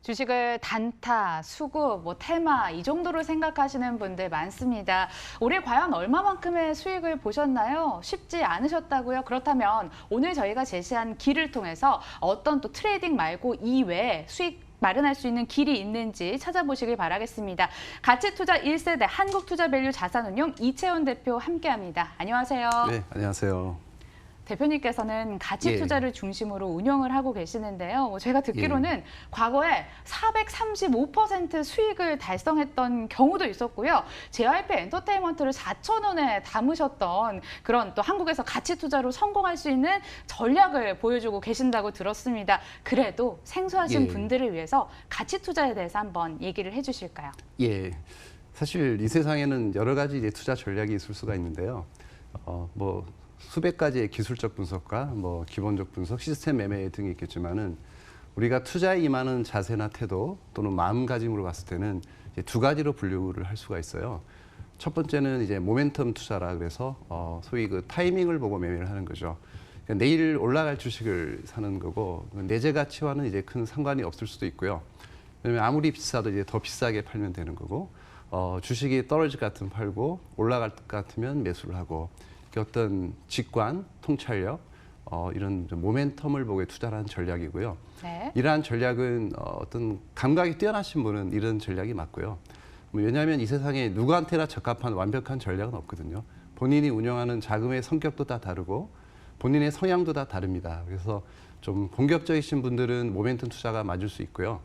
주식을 단타, 수급, 테마 이 정도로 생각하시는 분들 많습니다. 올해 과연 얼마만큼의 수익을 보셨나요? 쉽지 않으셨다고요? 그렇다면 오늘 저희가 제시한 길을 통해서 어떤 또 트레이딩 말고 이외에 수익 마련할 수 있는 길이 있는지 찾아보시길 바라겠습니다. 가치투자 1세대 한국투자밸류 자산운용 이채훈 대표 함께합니다. 안녕하세요. 네, 안녕하세요. 대표님께서는 가치 투자를 중심으로 운영을 하고 계시는데요. 제가 듣기로는 과거에 435% 수익을 달성했던 경우도 있었고요. JYP 엔터테인먼트를 4,000원에 담으셨던 그런 또 한국에서 가치 투자로 성공할 수 있는 전략을 보여주고 계신다고 들었습니다. 그래도 생소하신 분들을 위해서 가치 투자에 대해서 한번 얘기를 해주실까요? 예, 사실 이 세상에는 여러 가지 이제 투자 전략이 있을 수가 있는데요. 수백 가지의 기술적 분석과 기본적 분석, 시스템 매매 등이 있겠지만은 우리가 투자에 임하는 자세나 태도 또는 마음가짐으로 봤을 때는 이제 두 가지로 분류를 할 수가 있어요. 첫 번째는 이제 모멘텀 투자라 그래서 소위 그 타이밍을 보고 매매를 하는 거죠. 그러니까 내일 올라갈 주식을 사는 거고 내재 가치와는 이제 큰 상관이 없을 수도 있고요. 왜냐면 아무리 비싸도 이제 더 비싸게 팔면 되는 거고 주식이 떨어질 것 같으면 팔고 올라갈 것 같으면 매수를 하고 어떤 직관, 통찰력, 이런 모멘텀을 보고 투자하는 전략이고요. 네. 이러한 전략은 어떤 감각이 뛰어나신 분은 이런 전략이 맞고요. 왜냐하면 이 세상에 누구한테나 적합한 완벽한 전략은 없거든요. 본인이 운영하는 자금의 성격도 다 다르고 본인의 성향도 다 다릅니다. 그래서 좀 공격적이신 분들은 모멘텀 투자가 맞을 수 있고요.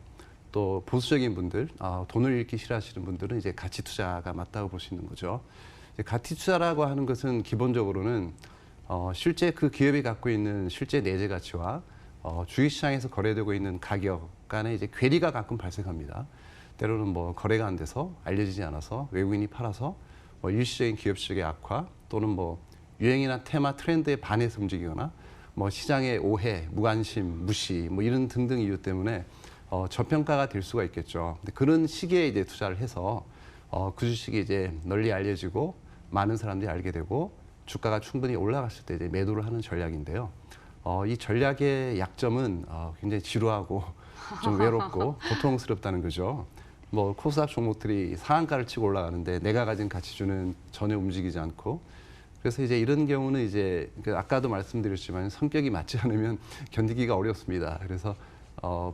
또 보수적인 분들, 돈을 잃기 싫어하시는 분들은 이제 가치 투자가 맞다고 볼 수 있는 거죠. 가치 투자라고 하는 것은 기본적으로는 실제 그 기업이 갖고 있는 실제 내재 가치와 주식시장에서 거래되고 있는 가격 간에 이제 괴리가 가끔 발생합니다. 때로는 거래가 안 돼서 알려지지 않아서 외국인이 팔아서 일시적인 기업 실적의 악화 또는 유행이나 테마 트렌드에 반해서 움직이거나 시장의 오해, 무관심, 무시 이런 등등 이유 때문에 저평가가 될 수가 있겠죠. 근데 그런 시기에 이제 투자를 해서 그 주식이 이제 널리 알려지고 많은 사람들이 알게 되고 주가가 충분히 올라갔을 때 이제 매도를 하는 전략인데요. 이 전략의 약점은 굉장히 지루하고 좀 외롭고 고통스럽다는 거죠. 코스닥 종목들이 상한가를 치고 올라가는데 내가 가진 가치주는 전혀 움직이지 않고 그래서 이제 이런 경우는 이제 아까도 말씀드렸지만 성격이 맞지 않으면 견디기가 어렵습니다. 그래서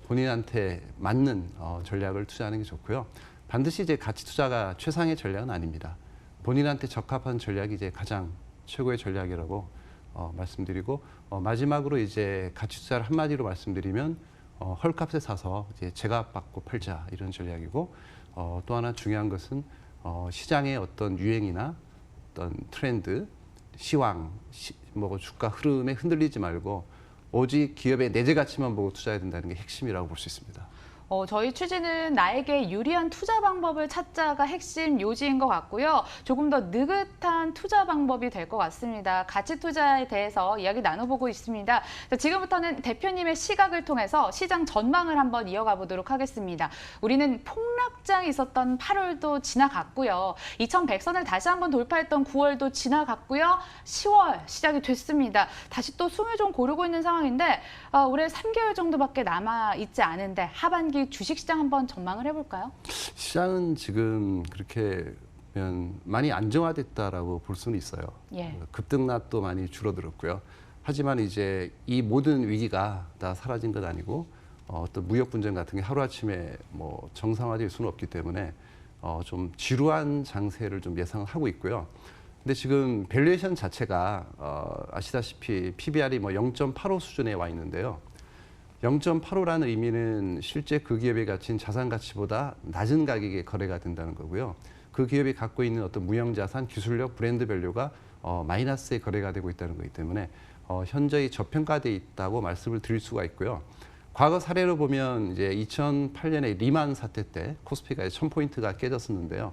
본인한테 맞는 전략을 투자하는 게 좋고요. 반드시 이제 가치 투자가 최상의 전략은 아닙니다. 본인한테 적합한 전략이 이제 가장 최고의 전략이라고 말씀드리고 마지막으로 이제 가치 투자를 한마디로 말씀드리면 헐값에 사서 이제 제값 받고 팔자 이런 전략이고 또 하나 중요한 것은 시장의 어떤 유행이나 어떤 트렌드, 시황, 주가 흐름에 흔들리지 말고 오직 기업의 내재 가치만 보고 투자해야 된다는 게 핵심이라고 볼 수 있습니다. 저희 취지는 나에게 유리한 투자 방법을 찾자가 핵심 요지인 것 같고요. 조금 더 느긋한 투자 방법이 될 것 같습니다. 가치 투자에 대해서 이야기 나눠보고 있습니다. 자, 지금부터는 대표님의 시각을 통해서 시장 전망을 한번 이어가 보도록 하겠습니다. 우리는 폭락장이 있었던 8월도 지나갔고요. 2100선을 다시 한번 돌파했던 9월도 지나갔고요. 10월 시작이 됐습니다. 다시 또 숨을 좀 고르고 있는 상황인데 올해 3개월 정도밖에 남아있지 않은데 하반기 주식시장 한번 전망을 해볼까요? 시장은 지금 그렇게 많이 안정화됐다라고 볼 수는 있어요. 예. 급등락도 많이 줄어들었고요. 하지만 이제 이 모든 위기가 다 사라진 건 아니고 어떤 무역 분쟁 같은 게 하루아침에 정상화될 수는 없기 때문에 좀 지루한 장세를 좀 예상하고 있고요. 근데 지금 밸류에이션 자체가 아시다시피 PBR이 0.85 수준에 와 있는데요. 0.85라는 의미는 실제 그 기업의 가치는 자산 가치보다 낮은 가격에 거래가 된다는 거고요. 그 기업이 갖고 있는 어떤 무형자산, 기술력, 브랜드 밸류가 마이너스에 거래가 되고 있다는 거기 때문에 현저히 저평가돼 있다고 말씀을 드릴 수가 있고요. 과거 사례로 보면 이제 2008년에 리만 사태 때 코스피가 1000포인트가 깨졌었는데요.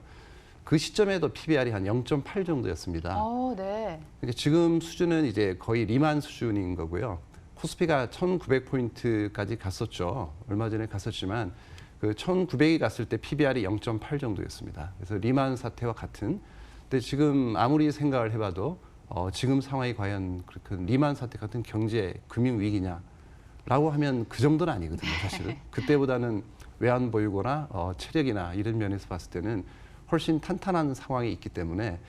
그 시점에도 PBR이 한 0.8 정도였습니다. 네. 그러니까 지금 수준은 이제 거의 리만 수준인 거고요. 코스피가 1900포인트까지 갔었죠. 얼마 전에 갔었지만 그 1900이 갔을 때 PBR이 0.8 정도였습니다. 그래서 리만 사태와 같은. 근데 지금 아무리 생각을 해봐도 지금 상황이 과연 그렇게 리만 사태 같은 경제 금융 위기냐라고 하면 그 정도는 아니거든요. 사실은 그때보다는 외환 보유고나 체력이나 이런 면에서 봤을 때는 훨씬 탄탄한 상황이 있기 때문에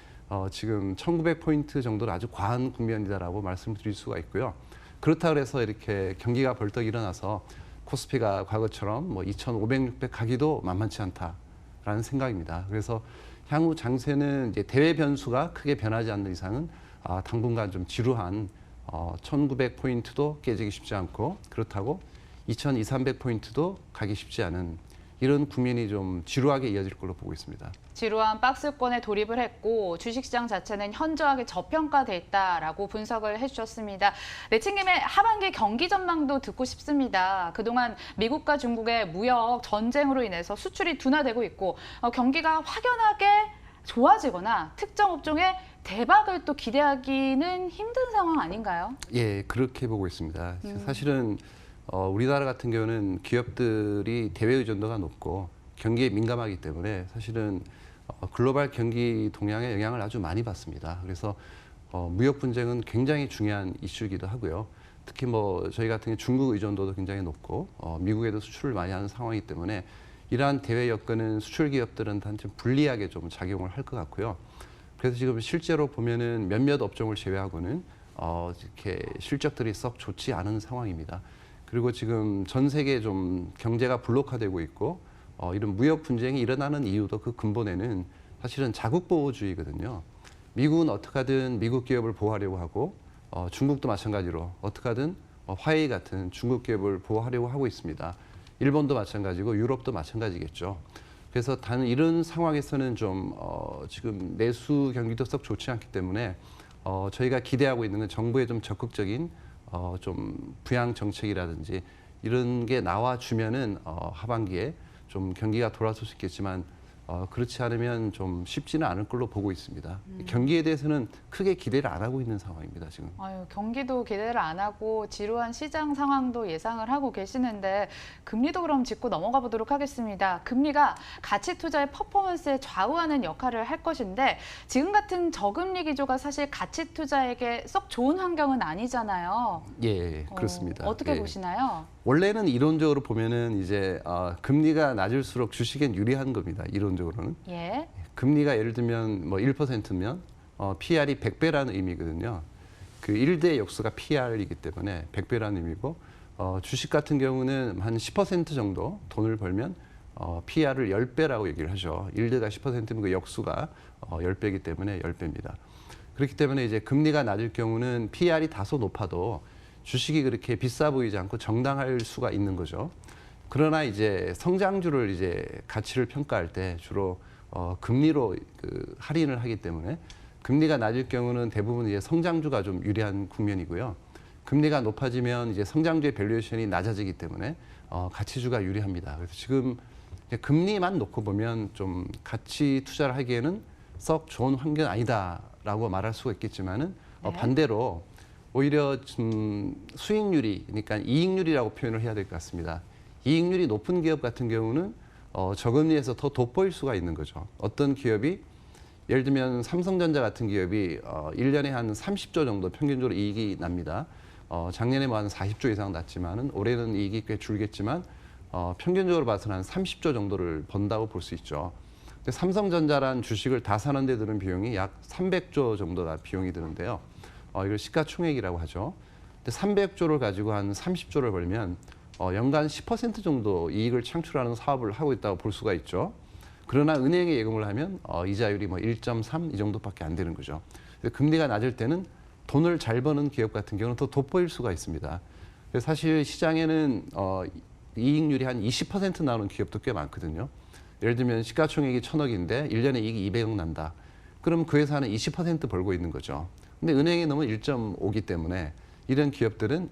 지금 1900포인트 정도는 아주 과한 국면이다라고 말씀드릴 수가 있고요. 그렇다 그래서 이렇게 경기가 벌떡 일어나서 코스피가 과거처럼 뭐 2500, 600 가기도 만만치 않다라는 생각입니다. 그래서 향후 장세는 이제 대외 변수가 크게 변하지 않는 이상은 당분간 좀 지루한 1900포인트도 깨지기 쉽지 않고 그렇다고 2200, 300포인트도 가기 쉽지 않은 이런 국면이 좀 지루하게 이어질 걸로 보고 있습니다. 지루한 박스권에 돌입을 했고 주식시장 자체는 현저하게 저평가돼 있다라고 분석을 해주셨습니다. 내친김에 하반기 경기 전망도 듣고 싶습니다. 그동안 미국과 중국의 무역 전쟁으로 인해서 수출이 둔화되고 있고 경기가 확연하게 좋아지거나 특정 업종의 대박을 또 기대하기는 힘든 상황 아닌가요? 예, 그렇게 보고 있습니다. 사실은 우리나라 같은 경우는 기업들이 대외 의존도가 높고 경기에 민감하기 때문에 사실은 글로벌 경기 동향에 영향을 아주 많이 받습니다. 그래서 무역 분쟁은 굉장히 중요한 이슈이기도 하고요. 특히 뭐 저희 같은 경우 중국 의존도도 굉장히 높고 미국에도 수출을 많이 하는 상황이기 때문에 이러한 대외 여건은 수출 기업들은 좀 불리하게 좀 작용을 할 것 같고요. 그래서 지금 실제로 보면은 몇몇 업종을 제외하고는 이렇게 실적들이 썩 좋지 않은 상황입니다. 그리고 지금 전 세계 좀 경제가 블록화되고 있고 이런 무역 분쟁이 일어나는 이유도 그 근본에는 사실은 자국 보호주의거든요. 미국은 어떻게 하든 미국 기업을 보호하려고 하고 중국도 마찬가지로 어떻게 하든 화웨이 같은 중국 기업을 보호하려고 하고 있습니다. 일본도 마찬가지고 유럽도 마찬가지겠죠. 그래서 단 이런 상황에서는 좀 지금 내수 경기도 썩 좋지 않기 때문에 저희가 기대하고 있는 건 정부의 좀 적극적인 좀 부양 정책이라든지 이런 게 나와주면은 하반기에 좀 경기가 돌아설 수 있겠지만 그렇지 않으면 좀 쉽지는 않을 걸로 보고 있습니다. 경기에 대해서는 크게 기대를 안 하고 있는 상황입니다, 지금. 경기도 기대를 안 하고 지루한 시장 상황도 예상을 하고 계시는데 금리도 그럼 짚고 넘어가 보도록 하겠습니다. 금리가 가치 투자의 퍼포먼스에 좌우하는 역할을 할 것인데 지금 같은 저금리 기조가 사실 가치 투자에게 썩 좋은 환경은 아니잖아요. 예, 그렇습니다. 어떻게 예. 보시나요? 원래는 이론적으로 보면은 이제 금리가 낮을수록 주식엔 유리한 겁니다. 이론적으로는. 예. 금리가 예를 들면 뭐 1%면 PR이 100배라는 의미거든요. 그 1대 역수가 PR이기 때문에 100배라는 의미고 주식 같은 경우는 한 10% 정도 돈을 벌면 PR을 10배라고 얘기를 하죠. 1대가 10%면 그 역수가 10배이기 때문에 10배입니다. 그렇기 때문에 이제 금리가 낮을 경우는 PR이 다소 높아도 주식이 그렇게 비싸 보이지 않고 정당할 수가 있는 거죠. 그러나 이제 성장주를 이제 가치를 평가할 때 주로 금리로 그 할인을 하기 때문에 금리가 낮을 경우는 대부분 이제 성장주가 좀 유리한 국면이고요. 금리가 높아지면 이제 성장주의 밸류에이션이 낮아지기 때문에 가치주가 유리합니다. 그래서 지금 금리만 놓고 보면 좀 가치 투자를 하기에는 썩 좋은 환경 아니다라고 말할 수가 있겠지만은 네. 반대로 오히려 좀 수익률이, 그러니까 이익률이라고 표현을 해야 될 것 같습니다. 이익률이 높은 기업 같은 경우는 저금리에서 더 돋보일 수가 있는 거죠. 어떤 기업이 예를 들면 삼성전자 같은 기업이 1년에 한 30조 정도 평균적으로 이익이 납니다. 작년에 뭐 한 40조 이상 났지만은 올해는 이익이 꽤 줄겠지만 평균적으로 봐서는 한 30조 정도를 번다고 볼 수 있죠. 근데 삼성전자란 주식을 다 사는 데 드는 비용이 약 300조 정도가 비용이 드는데요. 이걸 시가총액이라고 하죠. 근데 300조를 가지고 한 30조를 벌면 연간 10% 정도 이익을 창출하는 사업을 하고 있다고 볼 수가 있죠. 그러나 은행에 예금을 하면 이자율이 뭐 1.3 이 정도밖에 안 되는 거죠. 금리가 낮을 때는 돈을 잘 버는 기업 같은 경우는 더 돋보일 수가 있습니다. 그래서 사실 시장에는 이익률이 한 20% 나오는 기업도 꽤 많거든요. 예를 들면 시가총액이 1,000억인데 1년에 이익이 200억 난다. 그럼 그 회사는 20% 벌고 있는 거죠. 근데 은행에 넣으면 1.5기 때문에 이런 기업들은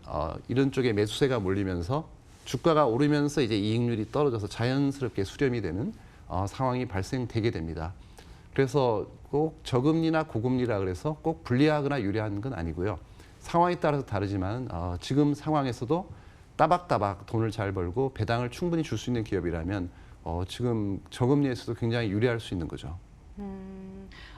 이런 쪽에 매수세가 몰리면서 주가가 오르면서 이제 이익률이 떨어져서 자연스럽게 수렴이 되는 상황이 발생되게 됩니다. 그래서 꼭 저금리나 고금리라 그래서 꼭 불리하거나 유리한 건 아니고요. 상황에 따라서 다르지만 지금 상황에서도 따박따박 돈을 잘 벌고 배당을 충분히 줄 수 있는 기업이라면 지금 저금리에서도 굉장히 유리할 수 있는 거죠.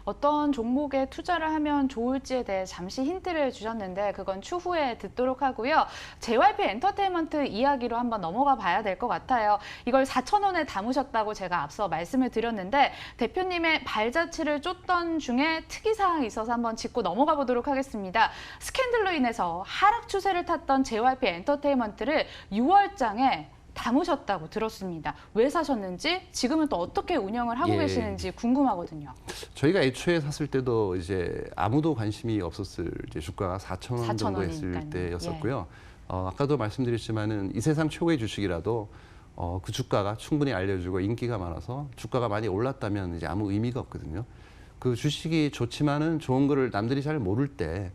어떤 종목에 투자를 하면 좋을지에 대해 잠시 힌트를 주셨는데 그건 추후에 듣도록 하고요. JYP 엔터테인먼트 이야기로 한번 넘어가 봐야 될 것 같아요. 이걸 4,000원에 담으셨다고 제가 앞서 말씀을 드렸는데 대표님의 발자취를 쫓던 중에 특이사항이 있어서 한번 짚고 넘어가 보도록 하겠습니다. 스캔들로 인해서 하락 추세를 탔던 JYP 엔터테인먼트를 6월장에 담으셨다고 들었습니다. 왜 사셨는지, 지금은 또 어떻게 운영을 하고 예. 계시는지 궁금하거든요. 저희가 애초에 샀을 때도 이제 아무도 관심이 없었을 이제 주가가 4,000원 정도 했을 4,000원이니까요. 때였었고요. 아까도 말씀드렸지만은 이 세상 최고의 주식이라도 그 주가가 충분히 알려주고 인기가 많아서 주가가 많이 올랐다면 이제 아무 의미가 없거든요. 그 주식이 좋지만은 좋은 거를 남들이 잘 모를 때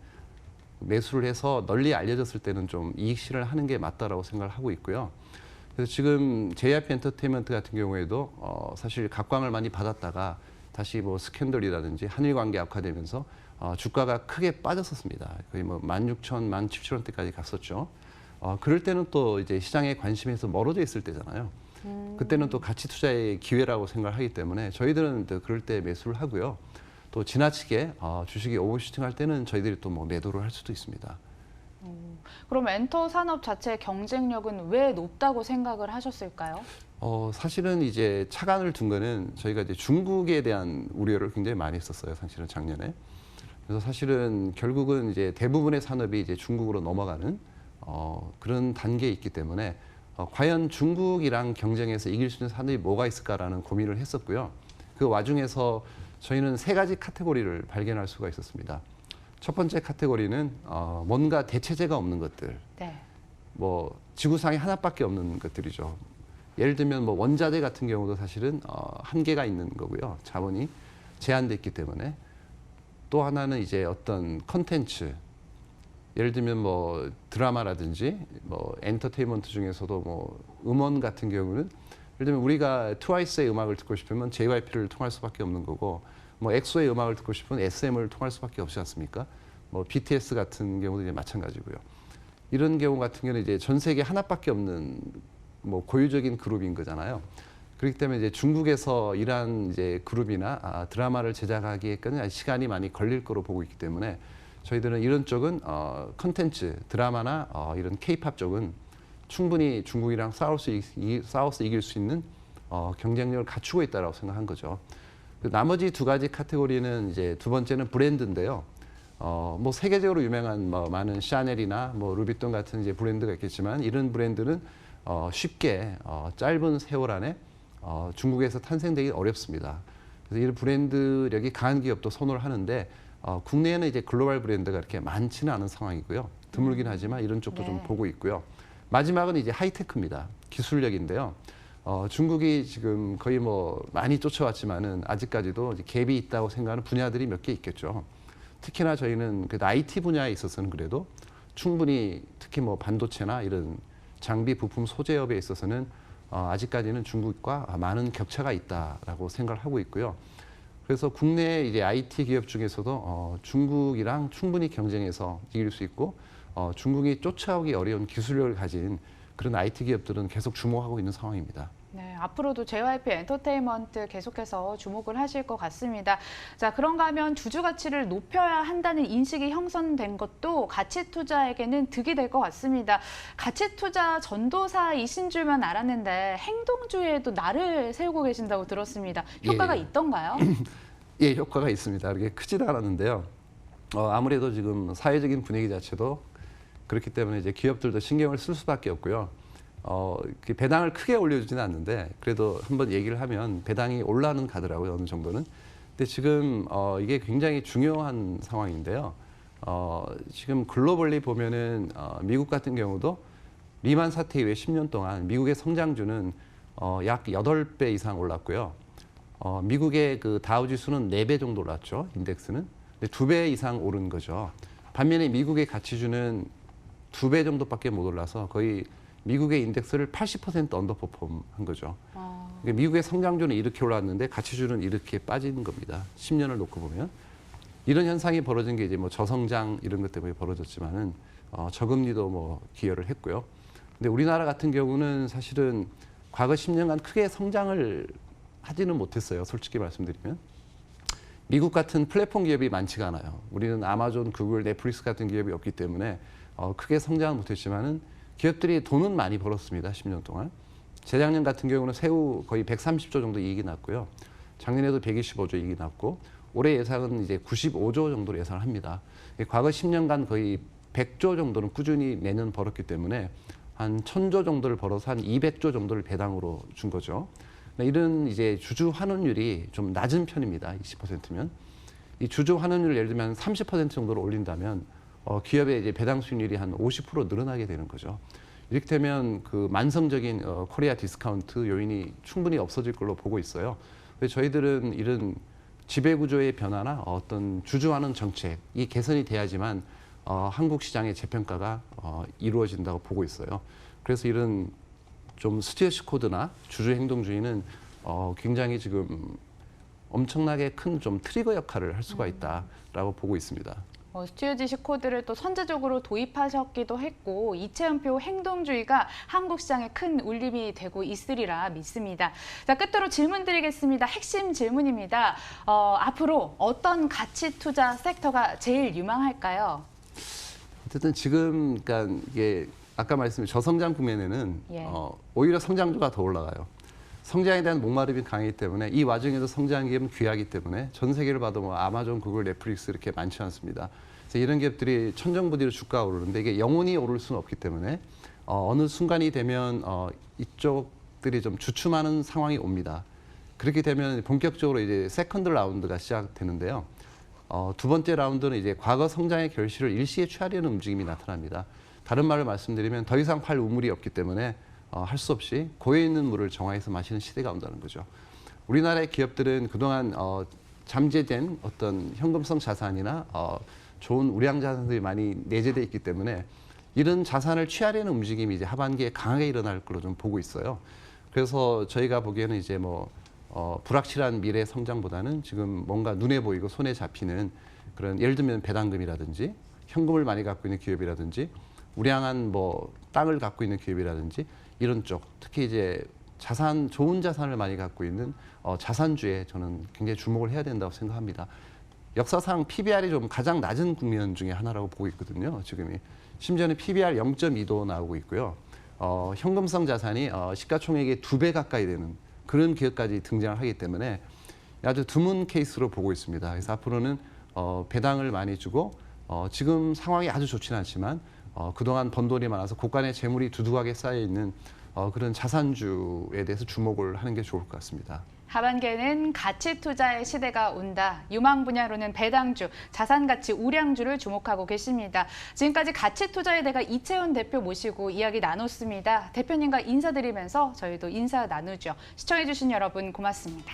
매수를 해서 널리 알려졌을 때는 좀 이익 실현을 하는 게 맞다라고 생각을 하고 있고요. 그래서 지금 JYP 엔터테인먼트 같은 경우에도 사실 각광을 많이 받았다가 다시 뭐 스캔들이라든지 한일 관계 악화되면서 주가가 크게 빠졌었습니다. 거의 뭐 16,000, 17,000원대까지 갔었죠. 그럴 때는 또 이제 시장의 관심에서 멀어져 있을 때잖아요. 그때는 또 가치 투자의 기회라고 생각을 하기 때문에 저희들은 또 그럴 때 매수를 하고요. 또 지나치게 주식이 오버슈팅할 때는 저희들이 또 뭐 매도를 할 수도 있습니다. 그럼 엔터 산업 자체의 경쟁력은 왜 높다고 생각을 하셨을까요? 사실은 이제 차관을 둔 거는 저희가 이제 중국에 대한 우려를 굉장히 많이 했었어요. 사실은 작년에. 그래서 사실은 결국은 이제 대부분의 산업이 이제 중국으로 넘어가는 그런 단계에 있기 때문에 과연 중국이랑 경쟁해서 이길 수 있는 산업이 뭐가 있을까라는 고민을 했었고요. 그 와중에서 저희는 세 가지 카테고리를 발견할 수가 있었습니다. 첫 번째 카테고리는 뭔가 대체제가 없는 것들. 네. 뭐 지구상에 하나밖에 없는 것들이죠. 예를 들면 뭐 원자재 같은 경우도 사실은 한계가 있는 거고요. 자원이 제한돼 있기 때문에. 또 하나는 이제 어떤 컨텐츠. 예를 들면 뭐 드라마라든지 뭐 엔터테인먼트 중에서도 뭐 음원 같은 경우는 예를 들면 우리가 트와이스의 음악을 듣고 싶으면 JYP를 통할 수밖에 없는 거고 뭐 엑소의 음악을 듣고 싶으면 SM을 통할 수밖에 없지 않습니까? 뭐 BTS 같은 경우도 이제 마찬가지고요. 이런 경우 같은 경우는 이제 전 세계 하나밖에 없는 뭐 고유적인 그룹인 거잖아요. 그렇기 때문에 이제 중국에서 이러한 이제 그룹이나 드라마를 제작하기에까지는 시간이 많이 걸릴 거로 보고 있기 때문에 저희들은 이런 쪽은 컨텐츠, 드라마나 이런 K-팝 쪽은 충분히 중국이랑 싸워서 이길 수 있는 경쟁력을 갖추고 있다라고 생각한 거죠. 나머지 두 가지 카테고리는 이제 두 번째는 브랜드인데요. 뭐 세계적으로 유명한 뭐 많은 샤넬이나 뭐 루비통 같은 이제 브랜드가 있겠지만 이런 브랜드는 쉽게 짧은 세월 안에 중국에서 탄생되기 어렵습니다. 그래서 이런 브랜드력이 강한 기업도 선호를 하는데 국내에는 이제 글로벌 브랜드가 이렇게 많지는 않은 상황이고요. 드물긴 하지만 이런 쪽도 네. 좀 보고 있고요. 마지막은 이제 하이테크입니다. 기술력인데요. 중국이 지금 거의 뭐 많이 쫓아왔지만은 아직까지도 이제 갭이 있다고 생각하는 분야들이 몇 개 있겠죠. 특히나 저희는 그 IT 분야에 있어서는 그래도 충분히 특히 뭐 반도체나 이런 장비 부품 소재업에 있어서는 아직까지는 중국과 많은 격차가 있다라고 생각을 하고 있고요. 그래서 국내 이제 IT 기업 중에서도 중국이랑 충분히 경쟁해서 이길 수 있고 중국이 쫓아오기 어려운 기술력을 가진 그런 IT 기업들은 계속 주목하고 있는 상황입니다. 네, 앞으로도 JYP 엔터테인먼트 계속해서 주목을 하실 것 같습니다. 자, 그런가 하면 주주 가치를 높여야 한다는 인식이 형성된 것도 가치 투자에게는 득이 될 것 같습니다. 가치 투자 전도사이신 줄만 알았는데 행동주의에도 날을 세우고 계신다고 들었습니다. 효과가 예. 있던가요? 예, 효과가 있습니다. 그렇게 크지도 않았는데요. 아무래도 지금 사회적인 분위기 자체도 그렇기 때문에 이제 기업들도 신경을 쓸 수밖에 없고요. 배당을 크게 올려주지는 않는데 그래도 한번 얘기를 하면 배당이 올라는 가더라고요. 어느 정도는. 근데 지금 이게 굉장히 중요한 상황인데요. 지금 글로벌리 보면은 미국 같은 경우도 리만 사태 이후에 10년 동안 미국의 성장주는 약 8배 이상 올랐고요. 미국의 그 다우 지수는 4배 정도 올랐죠. 인덱스는. 근데 2배 이상 오른 거죠. 반면에 미국의 가치주는 2배 정도밖에 못 올라서 거의 미국의 인덱스를 80% 언더퍼폼 한 거죠. 그러니까 미국의 성장주는 이렇게 올랐는데 가치주는 이렇게 빠지는 겁니다. 10년을 놓고 보면. 이런 현상이 벌어진 게 이제 뭐 저성장 이런 것 때문에 벌어졌지만은 저금리도 뭐 기여를 했고요. 근데 우리나라 같은 경우는 사실은 과거 10년간 크게 성장을 하지는 못했어요. 솔직히 말씀드리면. 미국 같은 플랫폼 기업이 많지가 않아요. 우리는 아마존, 구글, 넷플릭스 같은 기업이 없기 때문에 크게 성장은 못했지만은 기업들이 돈은 많이 벌었습니다. 10년 동안. 재작년 같은 경우는 새우 거의 130조 정도 이익이 났고요. 작년에도 125조 이익이 났고 올해 예상은 이제 95조 정도로 예상을 합니다. 과거 10년간 거의 100조 정도는 꾸준히 매년 벌었기 때문에 한 1000조 정도를 벌어서 한 200조 정도를 배당으로 준 거죠. 이런 이제 주주 환원율이 좀 낮은 편입니다. 20%면. 이 주주 환원율을 예를 들면 30% 정도로 올린다면 기업의 이제 배당 수익률이 한 50% 늘어나게 되는 거죠. 이렇게 되면 그 만성적인 코리아 디스카운트 요인이 충분히 없어질 걸로 보고 있어요. 그래서 저희들은 이런 지배구조의 변화나 어떤 주주 환원 정책이 개선이 돼야지만 한국 시장의 재평가가 이루어진다고 보고 있어요. 그래서 이런 좀 스튜어십 코드나 주주 행동주의는 굉장히 지금 엄청나게 큰 좀 트리거 역할을 할 수가 있다라고 보고 있습니다. 스튜어디십 코드를 또 선제적으로 도입하셨기도 했고 이채연표 행동주의가 한국 시장에 큰 울림이 되고 있으리라 믿습니다. 자, 끝으로 질문 드리겠습니다. 핵심 질문입니다. 앞으로 어떤 가치 투자 섹터가 제일 유망할까요? 어쨌든 지금 그러니까 이게 아까 말씀드린 저성장 국면에는 예. 오히려 성장도가 더 올라가요. 성장에 대한 목마름이 강하기 때문에 이 와중에도 성장 기업은 귀하기 때문에 전 세계를 봐도 뭐 아마존, 구글, 넷플릭스 이렇게 많지 않습니다. 그래서 이런 기업들이 천정부지로 주가가 오르는데 이게 영원히 오를 수는 없기 때문에 어느 순간이 되면 이쪽들이 좀 주춤하는 상황이 옵니다. 그렇게 되면 본격적으로 이제 세컨드 라운드가 시작되는데요. 두 번째 라운드는 이제 과거 성장의 결실을 일시에 취하려는 움직임이 나타납니다. 다른 말을 말씀드리면 더 이상 팔 우물이 없기 때문에 할 수 없이 고여 있는 물을 정화해서 마시는 시대가 온다는 거죠. 우리나라의 기업들은 그동안 잠재된 어떤 현금성 자산이나 좋은 우량 자산들이 많이 내재되어 있기 때문에 이런 자산을 취하려는 움직임이 이제 하반기에 강하게 일어날 걸로 좀 보고 있어요. 그래서 저희가 보기에는 이제 불확실한 미래 성장보다는 지금 뭔가 눈에 보이고 손에 잡히는 그런 예를 들면 배당금이라든지 현금을 많이 갖고 있는 기업이라든지 우량한 땅을 갖고 있는 기업이라든지 이런 쪽 특히 이제 좋은 자산을 많이 갖고 있는 자산주에 저는 굉장히 주목을 해야 된다고 생각합니다. 역사상 PBR이 좀 가장 낮은 국면 중에 하나라고 보고 있거든요. 지금이 심지어는 PBR 0.2도 나오고 있고요. 현금성 자산이 시가총액의 2배 가까이 되는 그런 기업까지 등장을 하기 때문에 아주 드문 케이스로 보고 있습니다. 그래서 앞으로는 배당을 많이 주고 지금 상황이 아주 좋지는 않지만 그동안 번 돈이 많아서 곳간에 재물이 두둑하게 쌓여 있는 그런 자산주에 대해서 주목을 하는 게 좋을 것 같습니다. 하반기에는 가치 투자의 시대가 온다. 유망 분야로는 배당주, 자산가치 우량주를 주목하고 계십니다. 지금까지 가치 투자의 대가 이채연 대표 모시고 이야기 나눴습니다. 대표님과 인사드리면서 저희도 인사 나누죠. 시청해주신 여러분 고맙습니다.